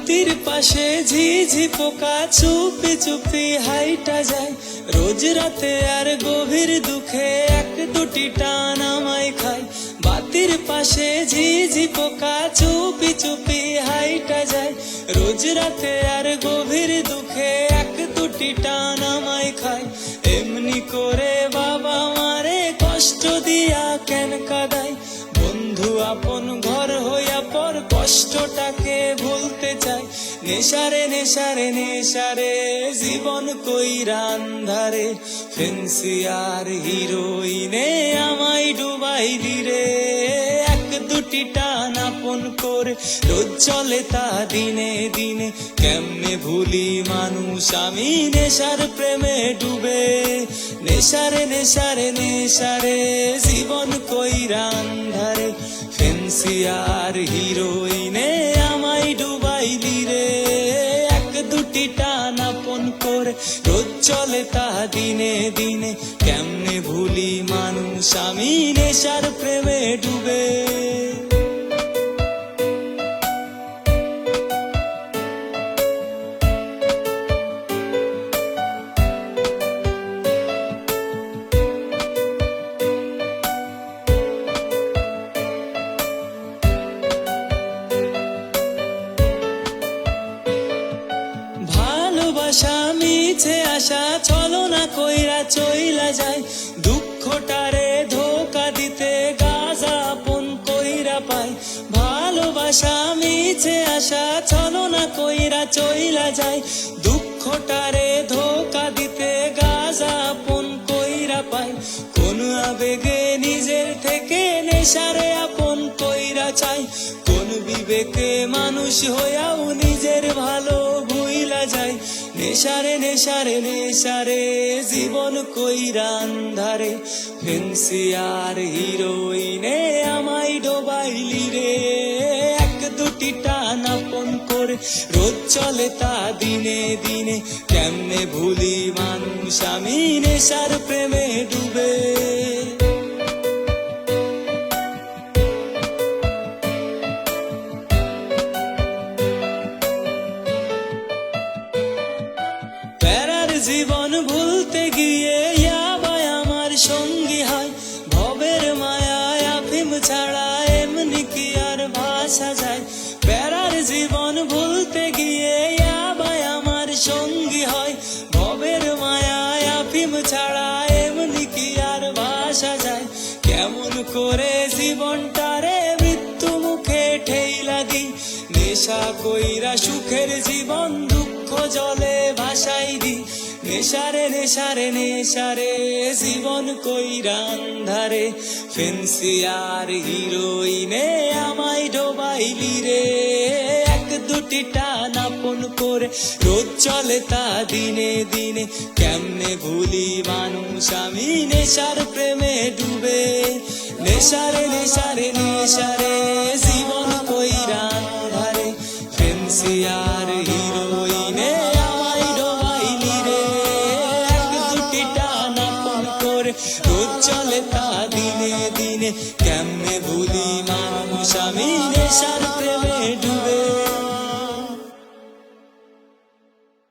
বাতির পাশে ঝিঝি পোকা চুপি চুপি হাইটা যায়, রোজ রাতে আর গভীর দুঃখে এক দুটি টান আমায় খায়। বাতির পাশে ঝিঝি পোকা চুপি চুপি হাইটা যায়, রোজ রাতে আর গভীর দুঃখে এক দুটি টান আমায় খায়। এমনি করে বাবা মারে কষ্ট দিয়া কেন কাঁদায়, বন্ধু আপন ঘর হইয়া পর কষ্টটাকে ভুলতে চাই। নেশারে নেশারে নেশারে জীবন কইরা আন্ধারে, ফেন্সিয়ার হিরোইনে আমায় ডুবাইলি রে। এক দুটি টান আপন করে রোজ চলে তা দিনে দিনে, কেমনে ভুলি মানুষ আমি নেশার প্রেমে ডুবে। নেশারে নেশারে নেশারে জীবন কইরা আন্ধারে, ফেন্সিয়ার হিরোইনে আমায় ডুবাইলি রে। এক দুটি টান আপন করে রোজ চলে তা দিনে দিনে, কেমনে ভুলি মানুষ আমি নেশার প্রেমে ডুবে। ভালোবাসা মিছে আশা ছলনা কইরা চইলা যায়, দুঃখটারে ধোকা দিতে গাজা আপন কইরা পায়। ভালোবাসা মিছে আশা ছলনা কইরা চইলা যায়, দুঃখটারে ধোকা দিতে গাজা আপন কইরা পায়। কোন আবেগে নিজের থেকে নেশারে আপন কইরা চাই, কোন বিবেকে মানুষ হইয়াও নিজের ভালো ভুইলা যায়। নেশারে নেশারে নেশারে জীবন কইরা আন্ধারে, ফেন্সিয়ার হিরোইনে আমায় ডোবাইলি রে। এক দুটি টান আপন করে রোজ চলে তা দিনে দিনে, কেমনে ভুলি মানুষ আমি নেশার প্রেমে ডুবে। জীবন ভুলতে গিয়ে ইয়াবাই আমার সঙ্গী হয়, ভবের মায়ায় আফিম ছাড়া এমনি কি আর ভাষা যায়। প্যারার জীবন ভুলতে গিয়ে ইয়াবাই আমার সঙ্গী হয়, ভবের মায়ায় আফিম ছাড়া এমনি কি আর ভাষা যায়। কেমন করে জীবনটারে মৃত্যু মুখে ঠেইলা দি, নেশা কইরা সুখের জীবন দুঃখ জলে ভাসাই দি। নেশারে নেশারে নেশারে জীবন কইরা আন্ধারে, ফেন্সিয়ার হিরোইনে আমায় ডোবাইলি রে। এক দুটি টান আপন করে রোজ চলে তা দিনে দিনে, কেমনে ভুলি মানুষ আমি নেশার প্রেমে ডুবে। নেশারে নেশারে নেশারে জীবন কইরা আন্ধারে, ফেন্সিয়ার হিরোইনে আমায় ডোবাইলি রে। এক দুটি টান আপন করে রোজ চলে তা দিনে দিনে, কেমনে ভুলি মানুষ আমি নেশার প্রেমে ডুবে।